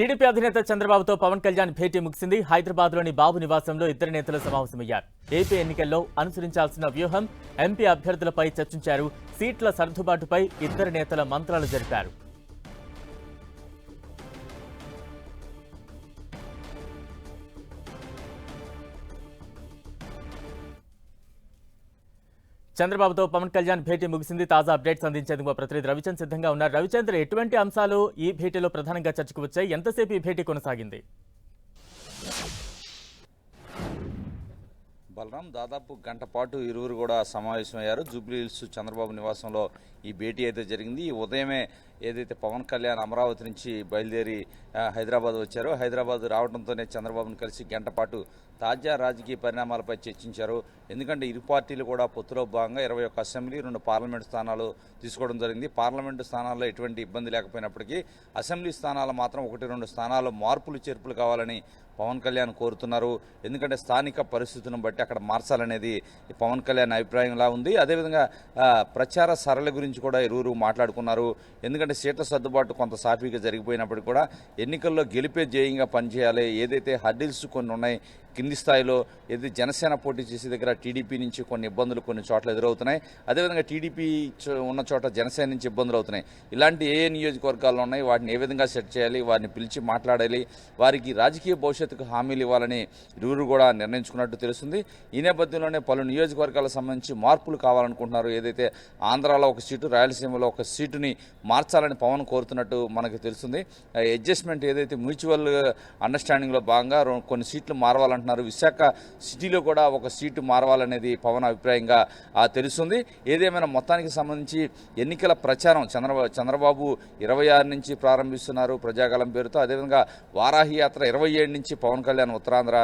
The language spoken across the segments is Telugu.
టీడీపీ అధినేత చంద్రబాబుతో పవన్ కళ్యాణ్ భేటీ ముగిసింది. హైదరాబాద్లోని బాబు నివాసంలో ఇద్దరు నేతలు సమావేశమయ్యారు. ఏపీ ఎన్నికల్లో అనుసరించాల్సిన వ్యూహం, ఎంపీ అభ్యర్థులపై చర్చించారు. సీట్ల సర్దుబాటుపై ఇద్దరు నేతల మంత్రాలు జరిపారు. చంద్రబాబుతో పవన్ కళ్యాణ్ భేటీ ముగిసింది. తాజా అప్డేట్స్ అందించేందుకు మా ప్రతినిధి రవిచంద్ర సిద్ధంగా ఉన్నారు. రవిచంద్ర, ఎటువంటి అంశాలు ఈ భేటీలో ప్రధానంగా చర్చకు వచ్చాయి? ఎంతసేపు ఈ భేటీ కొనసాగింది? బలరాం, దాదాపు గంట పాటు ఇరువురు కూడా సమావేశమయ్యారు. జూబ్లీహిల్స్ చంద్రబాబు నివాసంలో ఈ భేటీ అయితే జరిగింది. ఈ ఉదయమే ఏదైతే పవన్ కళ్యాణ్ అమరావతి నుంచి బయలుదేరి హైదరాబాద్ వచ్చారో, హైదరాబాద్ రావడంతోనే చంద్రబాబును కలిసి గంట పాటు తాజా రాజకీయ పరిణామాలపై చర్చించారు. ఎందుకంటే ఇరు పార్టీలు కూడా పొత్తులో భాగంగా 21 అసెంబ్లీ, 2 పార్లమెంటు స్థానాలు తీసుకోవడం జరిగింది. పార్లమెంటు స్థానాల్లో ఎటువంటి ఇబ్బంది లేకపోయినప్పటికీ అసెంబ్లీ స్థానాలు మాత్రం 1-2 స్థానాల్లో మార్పులు చేర్పులు కావాలని పవన్ కళ్యాణ్ కోరుతున్నారు. ఎందుకంటే స్థానిక పరిస్థితులను బట్టి అక్కడ మార్చాలనేది పవన్ కళ్యాణ్ అభిప్రాయంలా ఉంది. అదేవిధంగా ప్రచార సరళి గురించి కూడా ఇరువురు మాట్లాడుకున్నారు. ఎందుకంటే సీట్ల సర్దుబాటు కొంత సాఫీగా జరిగిపోయినప్పటికీ కూడా ఎన్నికల్లో గెలిపే ధ్యేయంగా పనిచేయాలి. ఏదైతే హర్డిల్స్ కొన్ని ఉన్నాయి కింది స్థాయిలో, ఏదైతే జనసేన పోటీ చేసే దగ్గర టీడీపీ నుంచి కొన్ని ఇబ్బందులు కొన్ని చోట్ల ఎదురవుతున్నాయి. అదేవిధంగా టీడీపీ ఉన్న చోట జనసేన నుంచి ఇబ్బందులు అవుతున్నాయి. ఇలాంటి ఏ నియోజకవర్గాల్లో ఉన్నాయి, వాటిని ఏ విధంగా సెట్ చేయాలి, వారిని పిలిచి మాట్లాడాలి, వారికి రాజకీయ భవిష్యత్తుకు హామీలు ఇవ్వాలని ఇరువురు కూడా నిర్ణయించుకున్నట్టు తెలుస్తుంది. ఈ నేపథ్యంలోనే పలు నియోజకవర్గాలకు సంబంధించి మార్పులు కావాలనుకుంటున్నారు. ఏదైతే ఆంధ్రాలో ఒక సీటు, రాయలసీమలో ఒక సీటుని మార్చాలని పవన్ కోరుతున్నట్టు మనకు తెలుస్తుంది. అడ్జస్ట్మెంట్ ఏదైతే మ్యూచువల్ అండర్స్టాండింగ్లో భాగంగా కొన్ని సీట్లు మారవాలంటున్నారు. విశాఖ సిటీలో కూడా ఒక సీటు మారవాలనేది పవన్ అభిప్రాయంగా తెలుస్తుంది. ఏదేమైనా మొత్తానికి సంబంధించి ఎన్నికల ప్రచారం చంద్రబాబు 26 నుంచి ప్రారంభిస్తున్నారు ప్రజాకాలం పేరుతో. అదేవిధంగా వారాహి యాత్ర 27 నుంచి పవన్ కళ్యాణ్ ఉత్తరాంధ్ర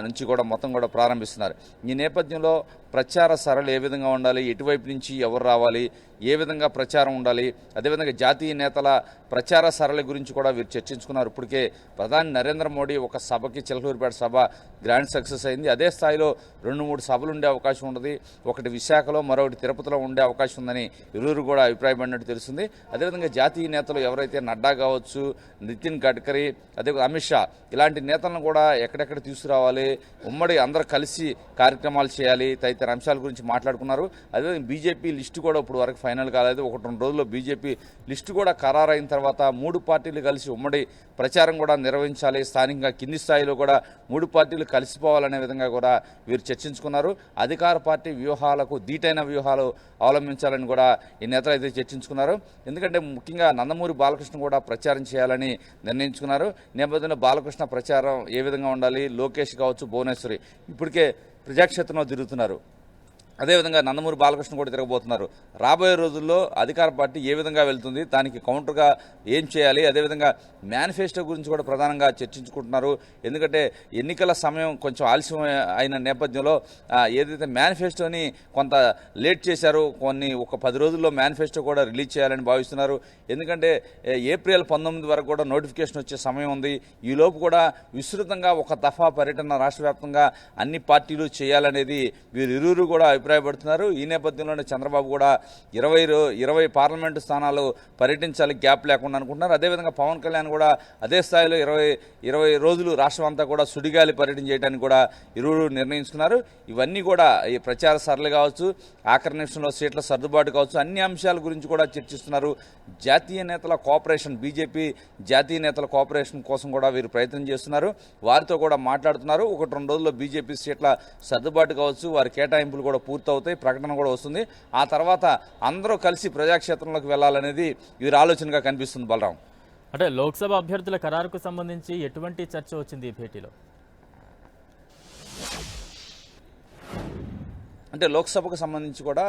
నుంచి కూడా మొత్తం కూడా ప్రారంభిస్తున్నారు. ఈ నేపథ్యంలో ప్రచార సరళి ఏ విధంగా ఉండాలి, ఎటువైపు నుంచి ఎవరు రావాలి, ఏ విధంగా ప్రచారం ఉండాలి, అదేవిధంగా జాతీయ నేతల ప్రచార సరళి గురించి కూడా వీరు చర్చించుకున్నారు. ఇప్పటికే ప్రధాని నరేంద్ర మోడీ ఒక సభకి, చిలకలూరిపేట సభ గ్రాండ్ సక్సెస్ అయింది. అదే స్థాయిలో 2-3 సభలు ఉండే అవకాశం ఉంటుంది. ఒకటి విశాఖలో, మరొకటి తిరుపతిలో ఉండే అవకాశం ఉందని ఇరువురు కూడా అభిప్రాయపడినట్టు తెలుస్తుంది. అదేవిధంగా జాతీయ నేతలు ఎవరైతే నడ్డా కావచ్చు, నితిన్ గడ్కరీ, అదే అమిత్ షా, ఇలాంటి నేతలను కూడా ఎక్కడెక్కడ తీసుకురావాలి, ఉమ్మడి అందరూ కలిసి కార్యక్రమాలు చేయాలి, తదితర అంశాల గురించి మాట్లాడుకున్నారు. అదేవిధంగా బీజేపీ లిస్టు కూడా ఇప్పుడు వరకు ఫైనల్ కాలేదు. 1-2 రోజుల్లో బీజేపీ లిస్టు కూడా ఖరారైన తర్వాత 3 పార్టీలు కలిసి ఉమ్మడి ప్రచారం కూడా నిర్వహించాలి. స్థానికంగా కింది స్థాయిలో కూడా 3 పార్టీలు కలిసిపోవాలనే విధంగా కూడా వీరు చర్చించుకున్నారు. అధికార పార్టీ వ్యూహాలకు దీటైన వ్యూహాలు అవలంబించాలని కూడా ఈ నేతలు అయితే చర్చించుకున్నారు. ఎందుకంటే ముఖ్యంగా నందమూరి బాలకృష్ణ కూడా ప్రచారం చేయాలని నిర్ణయించుకున్నారు. నేపథ్యంలో బాలకృష్ణ ప్రచారం ఏ విధంగా ఉండాలి, లోకేష్ కావచ్చు, భువనేశ్వరి ఇప్పటికే ప్రజాక్షేత్రంలో తిరుగుతున్నారు. అదేవిధంగా నందమూరి బాలకృష్ణ కూడా తిరగబోతున్నారు. రాబోయే రోజుల్లో అధికార పార్టీ ఏ విధంగా వెళ్తుంది, దానికి కౌంటర్గా ఏం చేయాలి, అదేవిధంగా మేనిఫెస్టో గురించి కూడా ప్రధానంగా చర్చించుకుంటున్నారు. ఎందుకంటే ఎన్నికల సమయం కొంచెం ఆలస్యం అయిన నేపథ్యంలో ఏదైతే మేనిఫెస్టోని కొంత లేట్ చేశారో, ఒక 10 రోజుల్లో మేనిఫెస్టో కూడా రిలీజ్ చేయాలని భావిస్తున్నారు. ఎందుకంటే ఏప్రిల్ 19 వరకు కూడా నోటిఫికేషన్ వచ్చే సమయం ఉంది. ఈలోపు కూడా విస్తృతంగా ఒక దఫా పర్యటన రాష్ట్ర వ్యాప్తంగా అన్ని పార్టీలు చేయాలనేది వీరిరువురు కూడా అభిప్రాయపడుతున్నారు. ఈ నేపథ్యంలోనే చంద్రబాబు కూడా 20 పార్లమెంటు స్థానాలు పర్యటించాలి గ్యాప్ లేకుండా అనుకుంటున్నారు. అదేవిధంగా పవన్ కళ్యాణ్ కూడా అదే స్థాయిలో 20 రోజులు రాష్ట్రం అంతా కూడా సుడిగాలి పర్యటన చేయడానికి కూడా ఇరువురు నిర్ణయించుకున్నారు. ఇవన్నీ కూడా ఈ ప్రచార సరళి కావచ్చు, ఆఖరి నిమిషంలో సీట్ల సర్దుబాటు కావచ్చు, అన్ని అంశాల గురించి కూడా చర్చిస్తున్నారు. జాతీయ నేతల కోఆపరేషన్, బీజేపీ జాతీయ నేతల కోఆపరేషన్ కోసం కూడా వీరు ప్రయత్నం చేస్తున్నారు. వారితో కూడా మాట్లాడుతున్నారు. 1-2 రోజుల్లో బీజేపీ సీట్ల సర్దుబాటు కావచ్చు, వారి కేటాయింపులు కూడా పూర్తవుతాయి, ప్రకటన కూడా వస్తుంది. ఆ తర్వాత అందరూ కలిసి ప్రజాక్షేత్రంలోకి వెళ్లాలనేది వీరి ఆలోచనగా కనిపిస్తుంది. బలరాం, అంటే లోక్సభ అభ్యర్థుల ఖరారుకు సంబంధించి ఎటువంటి చర్చ వచ్చింది ఈ భేటీలో? అంటే లోక్సభకు సంబంధించి కూడా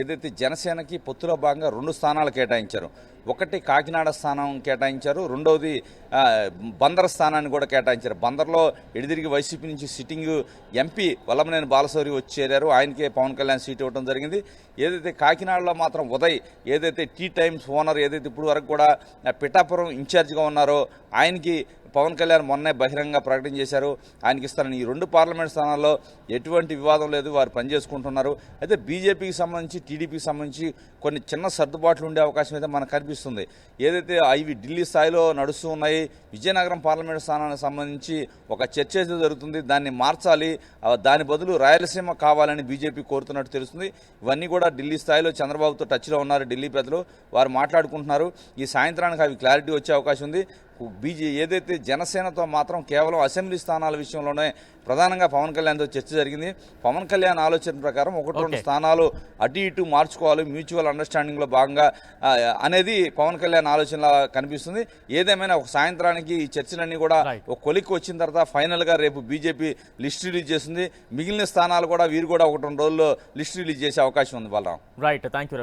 ఏదైతే జనసేనకి పొత్తులో భాగంగా 2 స్థానాలు కేటాయించారు. ఒకటి కాకినాడ స్థానం కేటాయించారు, రెండవది బందర్ స్థానాన్ని కూడా కేటాయించారు. బందర్లో ఎడిదిరిగి వైసీపీ నుంచి సిట్టింగ్ ఎంపీ వల్లభనేని బాలశౌరి వచ్చి చేరారు. ఆయనకే పవన్ కళ్యాణ్ సీట్ ఇవ్వడం జరిగింది. ఏదైతే కాకినాడలో మాత్రం ఉదయ్, ఏదైతే టీ టైమ్స్ ఓనర్, ఏదైతే ఇప్పుడు వరకు కూడా పిఠాపురం ఇన్ఛార్జిగా ఉన్నారో, ఆయనకి పవన్ కళ్యాణ్ మొన్నే బహిరంగ ప్రకటన చేశారు, ఆయనకి ఇస్తారని. ఈ 2 పార్లమెంట్ స్థానాల్లో ఎటువంటి వివాదం లేదు, వారు పనిచేసుకుంటున్నారు. అయితే బీజేపీకి సంబంధించి టీడీపీకి సంబంధించి కొన్ని చిన్న సర్దుబాట్లు ఉండే అవకాశం అయితే మనకు కనిపిస్తుంది. ఏదైతే ఇవి ఢిల్లీ స్థాయిలో నడుస్తూ ఉన్నాయి, విజయనగరం పార్లమెంట్ స్థానానికి సంబంధించి ఒక చర్చ అయితే జరుగుతుంది, దాన్ని మార్చాలి, దాని బదులు రాయలసీమ కావాలని బీజేపీ కోరుతున్నట్టు తెలుస్తుంది. ఇవన్నీ కూడా ఢిల్లీ స్థాయిలో చంద్రబాబుతో టచ్లో ఉన్నారు ఢిల్లీ పెద్దలు, వారు మాట్లాడుకుంటున్నారు. ఈ సాయంత్రానికి అవి క్లారిటీ వచ్చే అవకాశం ఉంది. ఏదైతే జనసేనతో మాత్రం కేవలం అసెంబ్లీ స్థానాల విషయంలోనే ప్రధానంగా పవన్ కళ్యాణ్తో చర్చ జరిగింది. పవన్ కళ్యాణ్ ఆలోచన ప్రకారం 1-2 స్థానాలు అటు ఇటు మార్చుకోవాలి, మ్యూచువల్ అండర్స్టాండింగ్లో భాగంగా అనేది పవన్ కళ్యాణ్ ఆలోచనలా కనిపిస్తుంది. ఏదేమైనా ఒక సాయంత్రానికి ఈ చర్చలన్నీ కూడా ఒక కొలిక్కి వచ్చిన తర్వాత ఫైనల్గా రేపు బీజేపీ లిస్ట్ రిలీజ్ చేస్తుంది. మిగిలిన స్థానాలు కూడా వీరు కూడా 1-2 రోజుల్లో లిస్ట్ రిలీజ్ చేసే అవకాశం ఉంది. బలరాం. Right, thank you.